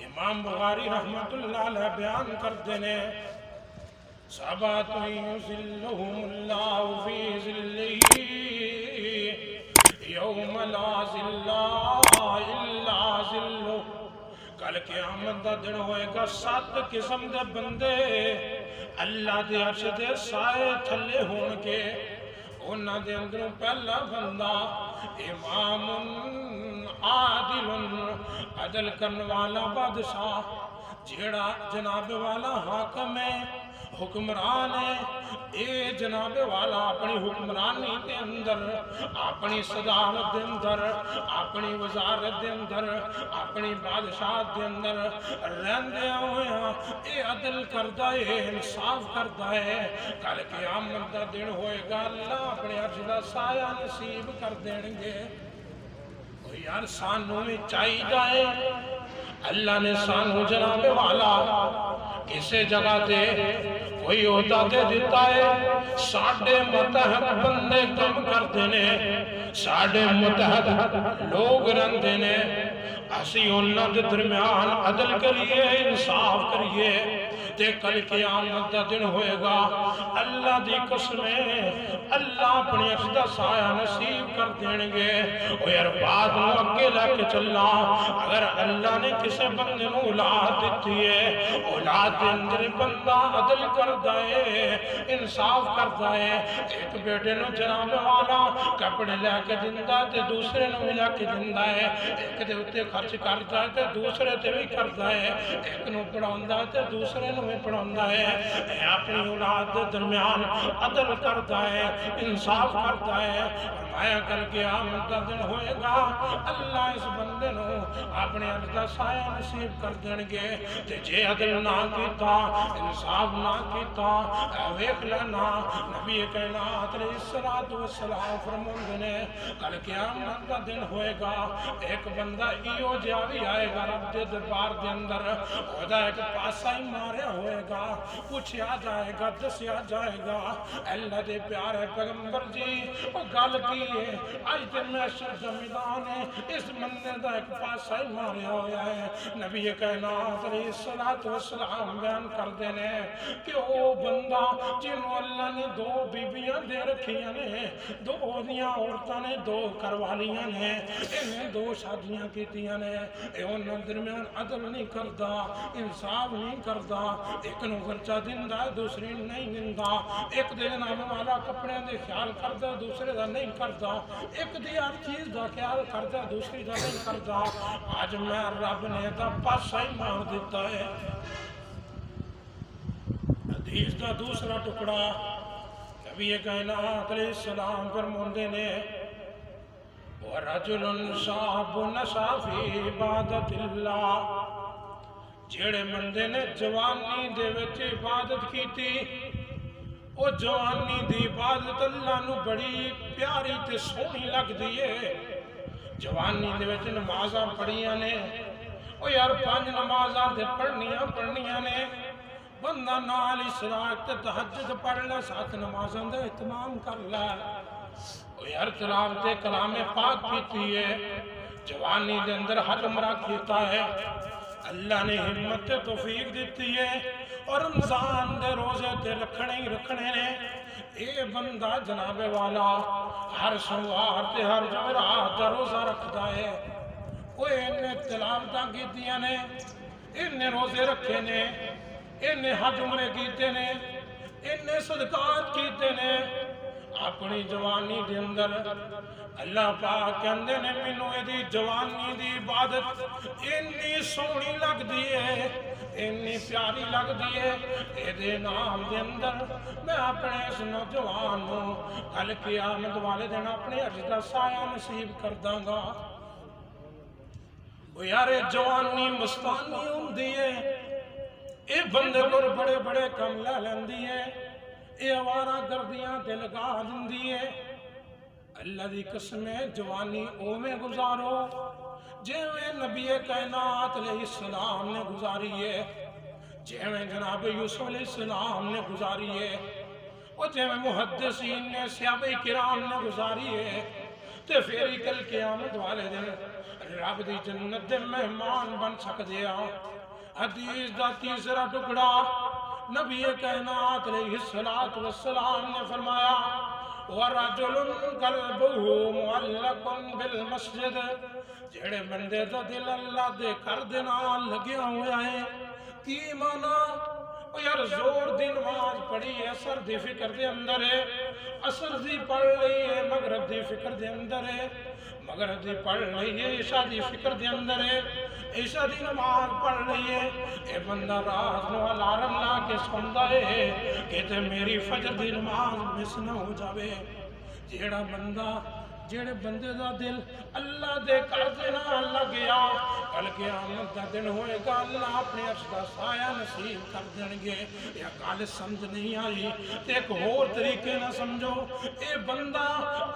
امام بخاری رحمت اللہ علیہ بیان کرتے ہیں سبعۃ یظلھم اللہ فی ظلہ یوم لا ظل الا ظلہ۔ کل قیامت دا دن ہوئے گا 7 قسم دے بندے اللہ دے عرش دے سائے تھلے ہون کے۔ انہاں دے اندروں پہلا بندہ امام عادل، عدل کرنے والا بادشاہ، جیڑا جناب والا حاکم ہے، حکمران ہے۔ اے جناب والا اپنی حکمرانی دے اندر، اپنی صدارت دے اندر، اپنی وزارت دے اندر، اپنی بادشاہت دے اندر رہندے ہوئے ہاں اے عدل کردا ہے، انصاف کردا ہے۔ کل قیامت دا دن ہوئے گا اللہ اپنے عرش دا سایہ نصیب کر دین گے۔ یار سانوں میں چاہیے اللہ نے سانوں جناب والا کسے جگہ تے کوئی عہدہ دے دیتا ہے، ساڑھے متحد بندے کم کرتے نے، ساڑھے متحد لوگ رہندے نے، اسی انہاں دے درمیان عدل کریے، انصاف کریے، تے کل قیامت دا دن ہوئے گا اللہ دی قسمیں اللہ اپنی عرش دا سایہ نصیب کر دین گے۔ او یار بات نو اگے لے کے چلنا، اگر اللہ نے کسے بندے نو اولاد دیتی ہے، اولاد دے اندر بندہ عدل کردا ہے، انصاف کردا ہے، ایک بیٹے نو جناب والا کپڑے لے کے دیندا تے دوسرے نو بھی لے کے دیندا ہے، ایک دے اوتے خرچ کردا ہے تے دوسرے تے بھی کردا ہے، ایک نو پڑھاوندا تے دوسرے نو پڑھاوندا ہے، اپنی اولاد دے درمیان عدل کرتا ہے، انصاف کرتا ہے۔ فرمایا کل قیامت دا دن ہوئے گا اللہ اس بندے نو اپنے عرش دا سایہ نصیب کر دین گے، تے جے عدل نہ کیتا، انصاف نہ کیتا، ویکھ لینا نبی کائنات علیہ الصلوۃ والسلام فرماندے نے کل قیامت دا دن ہوئے گا ایک بندہ ایو جہا بھی آئے گا رب دے دربار دے اندر، خدا ایک پاسا ہی ماریا ہوئے گا، پوچھا جائے گا، دسیا جائے گا اللہ دے پیارے پیغمبر جی وہ گل کی ہے آج تے محشر دا میدان ہے، اس بندے دا ایک پاسا ہی ماریا ہویا ہے۔ نبی کائنات علیہ الصلوۃ والسلام بیان کر دینے کہ وہ بندہ جنہوں اللہ نے 2 بیویاں دے رکھیاں نے، 2 دیاں عورتاں نے 2 کروالیاں نے، انہیں 2 شادیاں کیتیاں نے، انہوں درمیان عدل نہیں کردا، انصاف نہیں کردا، ایک نو خرچہ دیندا دوسری نہیں دیندا، ایک دے جناب والا کپڑے دے خیال کردا دوسرے دا نہیں کردا، ایک دی ہر چیز دا خیال کردا دوسری دا نہیں کردا۔ آج میں رب نے دا پاسا ہی مار دیتا ہے۔ حدیث دا دوسرا ٹکڑا نبی کائنات علیہ السلام فرماندے نے وَرَجُلٌ شَابٌ نَشَأَ فِي عِبَادَةِ اللَّهِ، جیڑے بندے نے جوانی دے وچ عبادت کیتی، او جوانی دی عبادت اللہ نو بڑی پیاری تے سونی لگ دیئے۔ جوانی دے وچ نمازاں پڑھیاں نے، او یار 5 نمازاں تے پڑھنیاں نے، بندہ نال اشراق تے تہجد پڑھ لے، 7 نمازاں دے اہتمام کر لے، او یار تلاوت کلام پاک کیتی ہے، جوانی دے اندر حج عمرہ کیتا ہے، اللہ نے ہمت توفیق دیتی ہے اور رمضان دے روزے تے رکھنے ہی رکھنے نے۔ اے بندہ جناب والا ہر سوار تے ہر جمعرات دا روزہ رکھدا ہے، وہ انہیں تلاوتاں کیتیاں نے، انہیں روزے رکھے نے، انہیں حج عمرے کیتے نے، انہیں صدقات کیتے نے۔ اپنی جوانی دے اندر اللہ پاک کہندے نے مینوں ایدی جوانی دی عبادت اتنی سونی لگ دی ہے، اتنی پیاری لگ دی ہے، ایدے نام دے اندر میں اپنے اس نوجوان نو کل قیامت والے دن اپنے عرش دا سایہ نصیب کر داں گا۔ وہ یار جوانی مستانی ہوندی ہے، اے بندے کو بڑے بڑے کم لے لیندی ہے، اے آوارہ گردیاں تے لگا دیندی ہے۔ اللہ دی قسم ہے جوانی اوویں گزارو جویں نبی کائنات علیہ السلام نے گزاری ہے، جویں جناب یوسف علیہ السلام نے گزاری ہے، اور جویں محدثین نے صحابہ کرام نے گزاری ہے۔ تے پھر کل قیامت والے دن رب دی جنت دے مہمان بن سکدے آ۔ حدیث دا تیسرا ٹکڑا نبی کائنات علیہ السلام نے فرمایا وَرَجُلٌ قَلْبُهُ مُعَلَّقٌ بِالْمَسْجِدِ جڑے بندے دا دل اللہ دے گھر دے نال لگیا ہوا ہے کی مانا یار زور دی نماز پڑھی ہے اثر دی فکر دے اندر ہے اثر دی پڑھ رہی ہے مغرب دی فکر دے اندر ہے مغرب دی پڑھ رہی ہے عشاء دی فکر دے اندر ہے عشاء دی نماز پڑھ رہی ہے اے بندہ رات نو الارم لا کے سوندا ہے کہ تے میری فجر دی نماز مس نہ ہو جاوے۔ جڑے بندے دا دل اللہ دے گھر دے نال لگیا کل قیامت دا دن ہوئے گا اللہ اپنے عرش دا سایہ نصیب کر دیں گے۔ یا گل سمجھ نہیں آئی تے ایک اور طریقے نہ سمجھو اے بندہ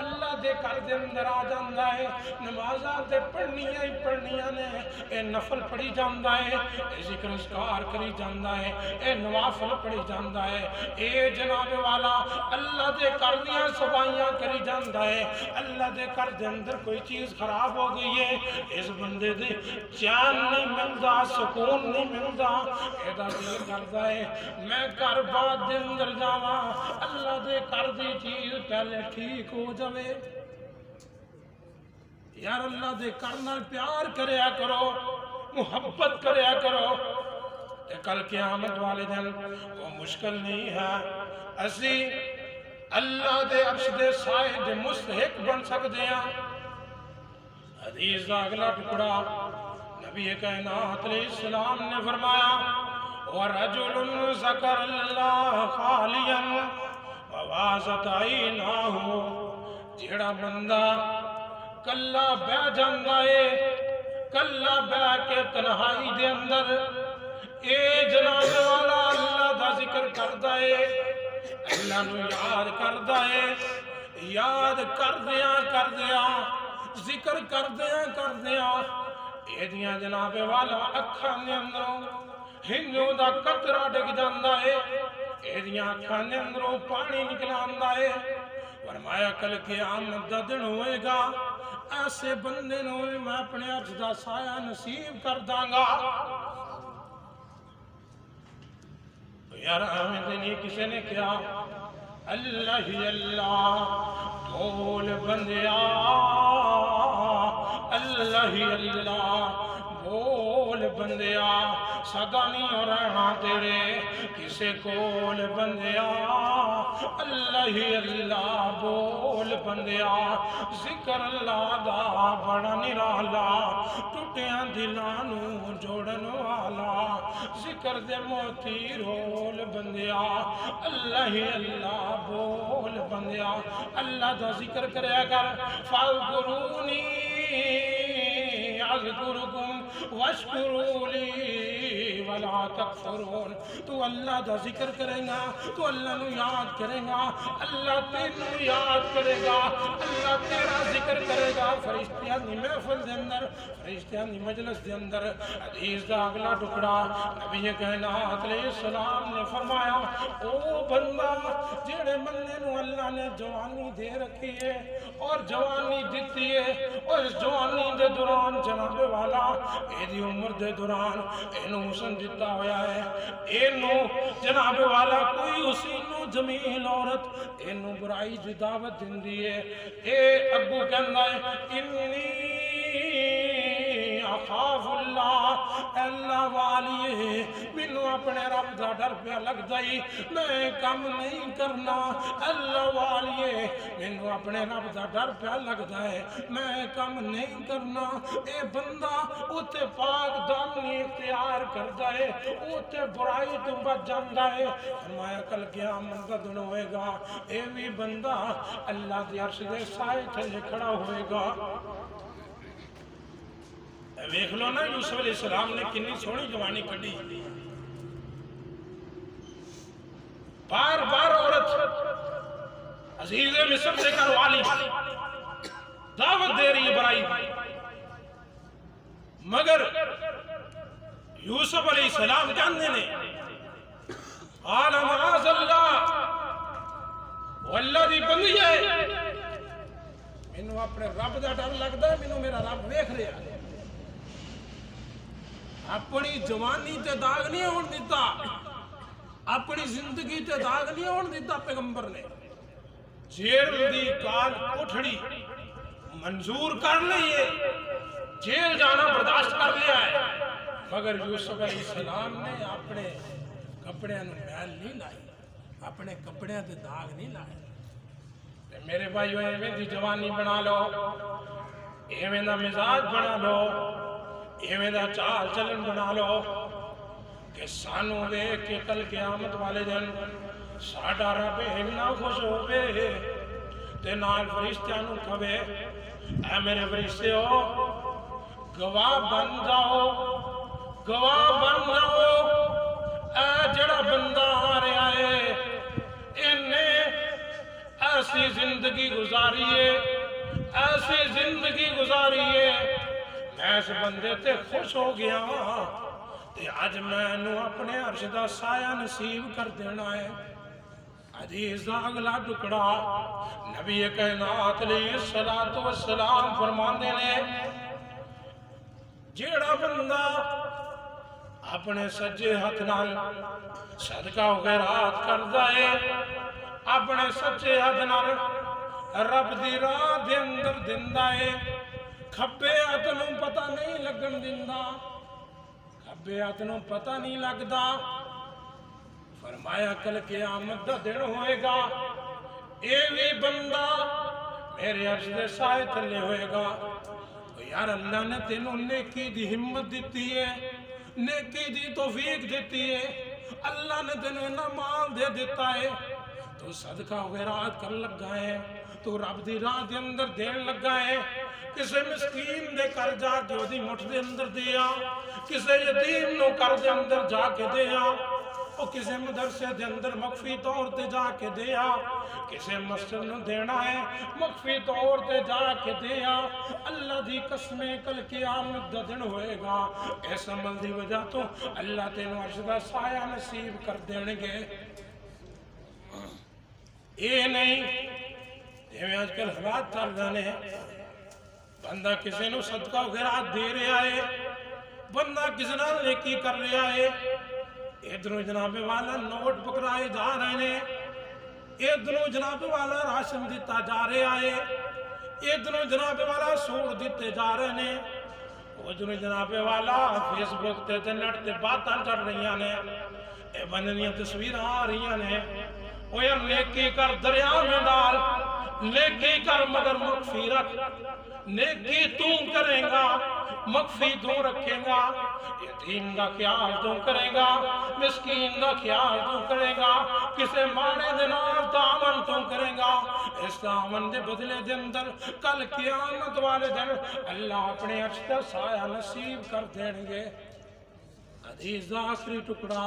اللہ دے گھر دے اندر آ جاندا ہے نمازاں تے پڑھنیاں ہی پڑھنیاں نے اے نفل پڑھی جاندا ہے اے ذکر اذکار کری جاندا ہے اے نوافل پڑھی جاندا ہے اے جناب والا اللہ دے گھر دیاں صفائیاں کری جاندا ہے اللہ دے گھر دے اندر کوئی چیز خراب ہو گئی ہے اس بندے دے چین نہیں ملدا سکون نہیں ملدا اے دا دل کردا ہے میں گھر بعد دے اندر جاواں اللہ دے گھر دی چیز پہلے ٹھیک ہو جاوے۔ یار اللہ دے گھر نال پیار کریا کرو محبت کریا کرو تے کل قیامت والے دن وہ مشکل نہیں ہے اسی اللہ دے عرش دے سائے دے مستحق بن سکتے ہیں۔ حدیث دا اگلا ٹکڑا نبی کائنات علیہ السلام نے فرمایا وَرَجُلٌ ذَكَرَ اللَّهَ خَالِيًا وَوَاسَتْ عَيْنَاهُ جڑا بندہ کلا بہ جاندا ہے کلا بہ کے تنہائی دے اندر اے جناب والا اللہ دا ذکر کردا ہے اللہ نو یاد کردا ہے یاد کردیاں ذکر کردیاں اے دیاں جناب والا اکھاں دے اندروں ہنجوں دا قطرہ ڈگ جاندا ہے اے دیاں اکھاں دے اندروں پانی نکل آندا ہے۔ فرمایا کل قیامت دا دن ہوئے گا ایسے بندے نو میں اپنے عرش دا سایہ نصیب کر داں گا۔ یار ہمیں دنی کسے نے کیا اللہ ہی اللہ بول بندیا اللہ ہی اللہ بول بندیا صدا نہیں رہنا تیرے کسے کول بندیا اللہ ہی اللہ بول بندیا ذکر اللہ دا بڑا نرالا ٹوٹیاں دلانوں جوڑن والا ذکر دے موتی رول بندیا اللہ ہی اللہ بول بندیا اللہ دا ذکر کریا کر فاذکرونی اذکرکم واشکروا لی ولا تکفرون تو اللہ دا ذکر کرے گا تو اللہ نو یاد کرے گا اللہ تینوں یاد کرے گا اللہ تیرا ذکر کرے گا فرشتیاں دی محفل دے اندر فرشتیاں دی مجلس دے اندر۔ حدیث دا اگلا ٹکڑا نبی کائنات علیہ السلام نے فرمایا او بندہ جڑے بندے نو اللہ نے جوانی دے رکھی ہے اور جوانی دیتی ہے اور اس جوانی دے دوران جناب والا اے دی عمر دے دوران اینو حسن دیتا ہویا ہے اینو جناب والا کوئی حسین جمیل عورت اینو برائی دی دعوت دیندی ہے اے اگو کہندا ہے انی اخاف اللہ والیے مینوں اپنے رب دا ڈر پہ لگ جائی میں کم نہیں کرنا اللہ والیے مینوں اپنے رب دا ڈر پہ لگ جائے میں کم نہیں کرنا۔ اے بندہ اوتے پاک دامنی اختیار کردا ہے اوتے برائی تو بچ جاندا ہے۔ فرمایا کل قیامت دا دن ہوئے گا اے بھی بندہ اللہ دے عرش دے سائے تھلے کھڑا ہوئے گا۔ ویکھ لو نا یوسف علیہ السلام نے کنی سونی جوانی کڈی بار بار عورت عزیز مصر سے گھر والی دعوت دے رہی ہے برائی مگر یوسف علیہ السلام جاننے نے قال معاذ اللہ واللہ دی بندی ہے مینوں اپنے رب دا ڈر لگدا ہے مینوں میرا رب ویکھ رہا ہے اپنی جوانی تے داغ نہیں ہون دیتا، اپنی زندگی تے داغ نہیں ہون دیتا پیغمبر نے۔ جیل دی کال کوٹھڑی منظور کر لئیے، جیل جانا برداشت کر لیا ہے، مگر یوسف علیہ السلام نے اپنے کپڑے نو میل نہیں لائی، اپنے کپڑے تے داغ نہیں لائے۔ میرے بھائیو ایویں دی جوانی بنا لو، ایویں دا مزاج بنا لو، ایویں دا چال چلن بنا لو کہ سانو ویکھ کے کل قیامت والے دن ساڈا رب اتنا خوش ہوے تے نال فرشتیاں نوں کہے اے میرے فرشتیو گواہ بن جاؤ، گواہ بن جاؤ، اے جڑا بندہ آ رہا ہے انہیں ایسی زندگی گزاری ہے، ایسی زندگی گزاری ہے، میں اس بندے تے خوش ہو گیا تے آج میں نو اپنے عرش دا سایہ نصیب کر دینا ہے۔ حدیث دا اگلا ٹکڑا نبی کائنات علیہ السلام فرماندے نے جیڑا بندہ اپنے سجے ہاتھ نال صدقہ و خیرات کردا ہے، اپنے سچے ہاتھ نال رب دی راہ دے اندر دیندا ہے، کھبے ہاتھ نوں پتہ نہیں لگن دیندا، کھبے ہاتھ نوں پتہ نہیں لگدا۔ فرمایا کل قیامت دا دن ہوئے گا، اے بھی بندہ میرے عرش دے سائے تھلے ہوئے گا۔ یار اللہ نے تینوں نیکی دی ہمت دیتی ہے، نیکی دی توفیق دیتی ہے، اللہ نے تینوں اتنا مال دے دیتا ہے، تو صدقہ وغیرات کر لگا ہے، تو رب دی راہ دے اندر دین لگا ہے، کسے مسکین دے کر جا کے وہ دی مٹھ دے اندر دیا، کسے یتیم نو کر دے اندر جا کے دیا، اور کسے مدرسے دے اندر مخفی طور تے جا کے دیا، کسے مسجد نو دینا ہے مخفی طور تے جا کے دیا۔ اللہ دی قسمیں کل قیامت دا دن ہوئے گا، اس عمل دی وجہ تو اللہ تینوں عرش دا سایہ نصیب کر دینے گے۔ یہ نہیں یہ آج کل حالات چل رہے ہیں، بندہ کسی نو صدقہ وغیرہ دے رہا ہے، بندہ کسی نال نیکی کر رہا ہے، ادھروں جناب والا نوٹ پکڑائے جا رہے ہیں، ادھروں جناب والا راشن دیتا جا رہا ہے، ادھروں جناب والا سوٹ دیتے جا رہے ہیں، ادھروں جناب والا فیس بک تے نیٹ تے باتاں چڑھ رہی ہیں، اے بندیاں تصویر آ رہی ہیں۔ وہ یار نیکی کر دریا میں ڈال، نیکی کر مگر مخفی رکھ، نیکی تو کرے گا مخفی تو رکھے گا، یتیم کا خیال تو کرے گا، مسکین کا خیال تو کرے گا، کسے مانے دے نال تعاون تو کرے گا، اس تعاون دے بدلے دے اندر کل قیامت والے دن اللہ اپنے عرش دا سایہ نصیب کر دیں گے۔ حدیث دا آخری ٹکڑا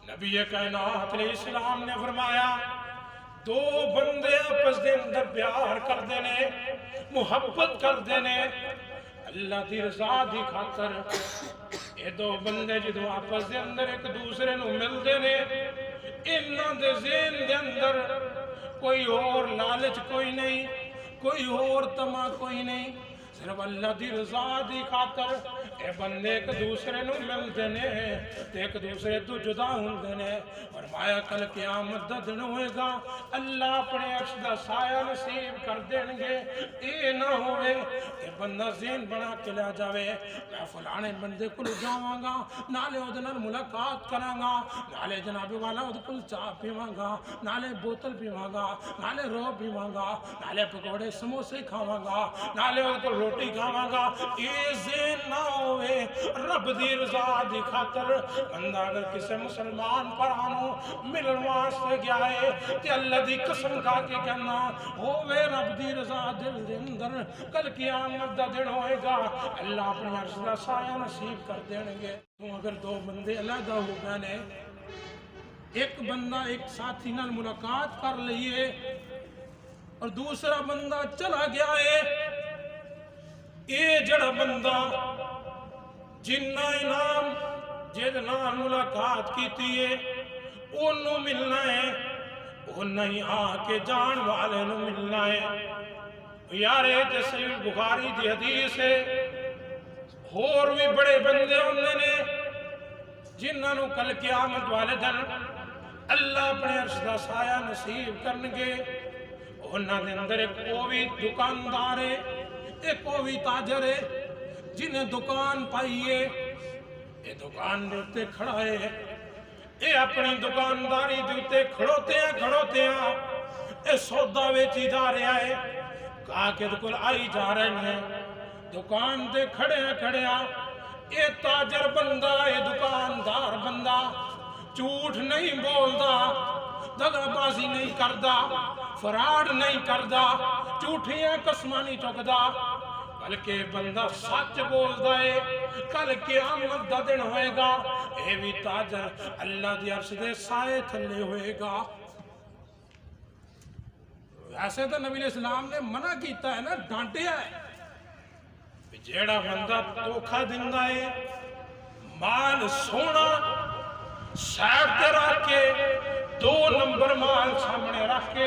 نبی کائنات علیہ السلام نے فرمایا دو بندے آپس دے اندر پیار کر دینے، محبت کر دینے، اللہ دی رضا دی خاطر، یہ دو بندے جدو آپس دے اندر ایک دوسرے نو مل دینے، انہاں دے ذہن دے اندر کوئی اور لالچ کوئی نہیں، کوئی اور تما کوئی نہیں، صرف اللہ دی رضا دی خاطر اے بندے ایک دوسرے نو مل دینے تے ایک دوسرے تو جدا ہوں دینے۔ فرمایا کل قیامت دا دن ہوئے گا، اللہ اپنے عرش دا سایہ نصیب کر دیں گے۔ اے نہ ہوئے کہ بندہ ذہن بنا کے لے جاوے میں فلانے بندے کو جاواں گا، نالے ادھنال ملاقات کراں گا، نالے جناب والا ادھکل چاہ پیواں گا، نالے بوتل پیواں گا، نالے رو پیواں گا، نالے پکوڑے سموسے کھاواں گا، نالے ادھکل روٹی کھاواں گا۔ اے ذہن نہ ہوئے رب دی رضا دی خاطر بندہ اگر کسے مسلمان پرانو ملن واسطے گیا ہے تے اللہ دی قسم کھا کے کہنا ہوئے رب دی رضا دل دے اندر کل قیامت دا دن ہوئے گا، اللہ اپنے عرش دا سایہ نصیب کر دیں گے۔ تو اگر دو بندے علیحدہ ہو گئے نے، ایک بندہ ایک ساتھی نال ملاقات کر لئیے اور دوسرا بندہ چلا گیا ہے، اے جڑا بندہ جنہ انعام جد نال ملاقات کیتی ہے انہوں ملنا ہے، انہوں ہی آکے جان والے نو ملنا ہے۔ یارے تے صحیح بخاری دی حدیث ہے، ਹੋਰ ਵੀ ਬੜੇ ਬੰਦੇ ਹੁੰਦੇ ਨੇ ਜਿਨ੍ਹਾਂ ਨੂੰ ਕੱਲ ਕਿਆਮਤ ਵਾਲੇ ਦਿਨ ਅੱਲਾ ਆਪਣੇ ਅਰਸ਼ ਦਾ ਸਾਇਆ ਨਸੀਬ ਕਰਨਗੇ। ਉਹਨਾਂ ਦੇ ਅੰਦਰ ਇੱਕ ਉਹ ਵੀ ਦੁਕਾਨਦਾਰ ਹੈ, ਇੱਕ ਉਹ ਵੀ ਤਾਜਰ ਹੈ ਜਿਹਨੇ ਦੁਕਾਨ ਪਾਈ ਹੈ। ਇਹ ਦੁਕਾਨ ਦੇ ਉੱਤੇ ਖੜਾ ਹੈ, ਇਹ ਆਪਣੀ ਦੁਕਾਨਦਾਰੀ ਦੇ ਉੱਤੇ ਖੜੋਤਿਆਂ ਇਹ ਸੌਦਾ ਵੇਚੀ ਜਾ ਰਿਹਾ ਹੈ। ਗਾਹਕ ਇਹਦੇ ਕੋਲ ਆਈ ਜਾ ਰਹੇ ਨੇ, ਦੁਕਾਨ ਤੇ ਖੜਿਆ ਇਹ ਤਾਜਰ ਬੰਦਾ, ਇਹ ਦੁਕਾਨਦਾਰ ਬੰਦਾ ਝੂਠ ਨਹੀਂ ਬੋਲਦਾ, ਦਗਾਬਾਜ਼ੀ ਨਹੀਂ ਕਰਦਾ, ਫਰਾਡ ਨਹੀਂ ਕਰਦਾ, ਝੂਠੀਆਂ ਕਸਮਾਂ ਨਹੀਂ ਚੁੱਕਦਾ, ਬਲਕਿ ਬੰਦਾ ਸੱਚ ਬੋਲਦਾ ਹੈ। ਕੱਲ ਕਿਆਮਤ ਦਾ ਦਿਨ ਹੋਏਗਾ, ਇਹ ਵੀ ਤਾਜਰ ਅੱਲਾ ਦੇ ਅਰਸ਼ ਦੇ ਸਾਏ ਥੱਲੇ ਹੋਏਗਾ। ਵੈਸੇ ਤਾਂ ਨਬੀ ਇਸਲਾਮ ਨੇ ਮਨਾ ਕੀਤਾ ਹੈ ਨਾ, ਡਾਂਟਿਆ ਹੈ, ਜਿਹੜਾ ਬੰਦਾ ਧੋਖਾ ਦਿੰਦਾ ਹੈ, ਮਾਲ ਸੋਹਣਾ ਸਾਈਡ ਤੇ ਰੱਖ ਕੇ 2 ਨੰਬਰ ਮਾਲ ਸਾਹਮਣੇ ਰੱਖ ਕੇ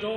2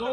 2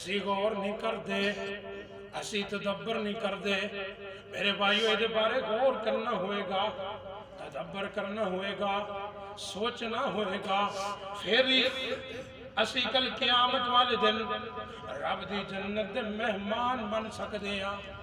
اسی غور نہیں کر دے، اسی تدبر نہیں کر دے۔ میرے بھائیو یہ بارے غور کرنا ہوئے گا، تدبر کرنا ہوئے گا، سوچنا ہوئے گا، پھر ہی اسی کل قیامت والے دن رب دی جنت دے مہمان بن سکتے ہیں۔